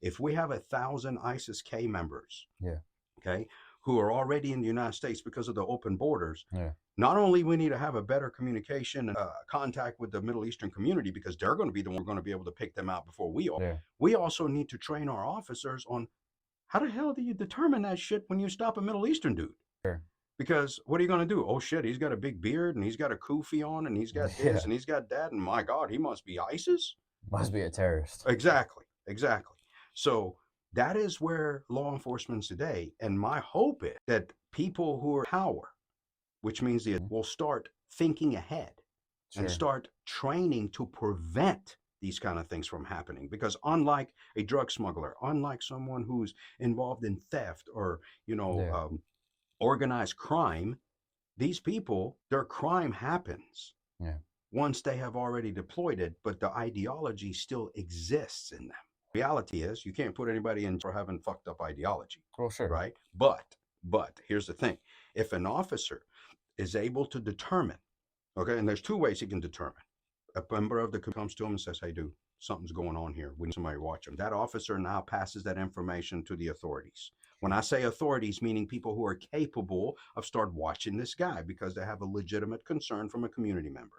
If we have 1,000 ISIS-K members, Yeah. okay, who are already in the United States because of the open borders, Yeah. not only we need to have a better communication and contact with the Middle Eastern community because they're going to be the one going to be able to pick them out before we are. Yeah. We also need to train our officers on how the hell do you determine that shit when you stop a Middle Eastern dude? Sure. Because what are you going to do? Oh shit, he's got a big beard and he's got a kufi on and he's got this Yeah. and he's got that and my God, he must be ISIS? Must be a terrorist. Exactly. So that is where law enforcement today, and my hope is that people who are in power, which means they will start thinking ahead and Sure. start training to prevent these kind of things from happening. Because unlike a drug smuggler, unlike someone who's involved in theft or organized crime, these people, their crime happens once they have already deployed it, but the ideology still exists in them. Reality is you can't put anybody in for having fucked up ideology. Well, sure. Right? But here's the thing. If an officer is able to determine, okay, and there's two ways he can determine. A member of the comes to him and says, hey, dude, something's going on here. We need somebody to watch him. That officer now passes that information to the authorities. When I say authorities, meaning people who are capable of start watching this guy because they have a legitimate concern from a community member.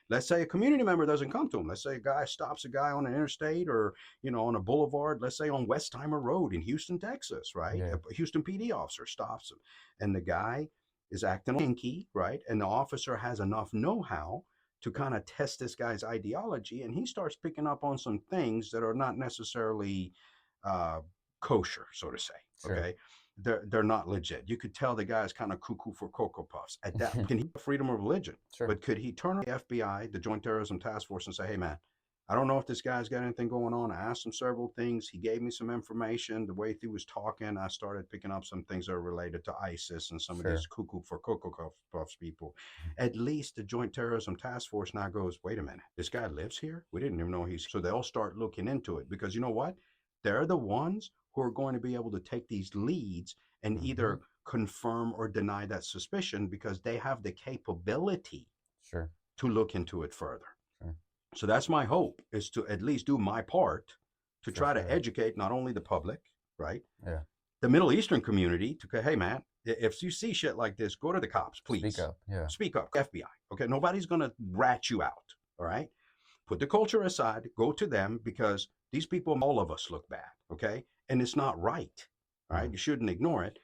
Let's say a community member doesn't come to him. Let's say a guy stops a guy on an interstate or, on a boulevard, let's say on Westheimer Road in Houston, Texas, right? Yeah. A Houston PD officer stops him and the guy is acting kinky, right? And the officer has enough know-how to kind of test this guy's ideology, and he starts picking up on some things that are not necessarily kosher, so to say. Sure. Okay, they're not legit. You could tell the guy's kind of cuckoo for Cocoa Puffs. At that, can he have freedom of religion? Sure. But could he turn on the FBI, the Joint Terrorism Task Force, and say, "Hey, man, I don't know if this guy's got anything going on. I asked him several things. He gave me some information. The way he was talking, I started picking up some things that are related to ISIS and some of these cuckoo for Cocoa Puffs people." At least the Joint Terrorism Task Force now goes, wait a minute, this guy lives here? We didn't even know he's... So they'll start looking into it because you know what? They're the ones who are going to be able to take these leads and either confirm or deny that suspicion because they have the capability to look into it further. So that's my hope, is to at least do my part to try to educate not only the public, right? Yeah. The Middle Eastern community to go, hey man, if you see shit like this, go to the cops, please. Speak up. Yeah. Speak up. FBI. Okay. Nobody's going to rat you out. All right. Put the culture aside, go to them because these people, all of us look bad. Okay. And it's not right. All right. You shouldn't ignore it.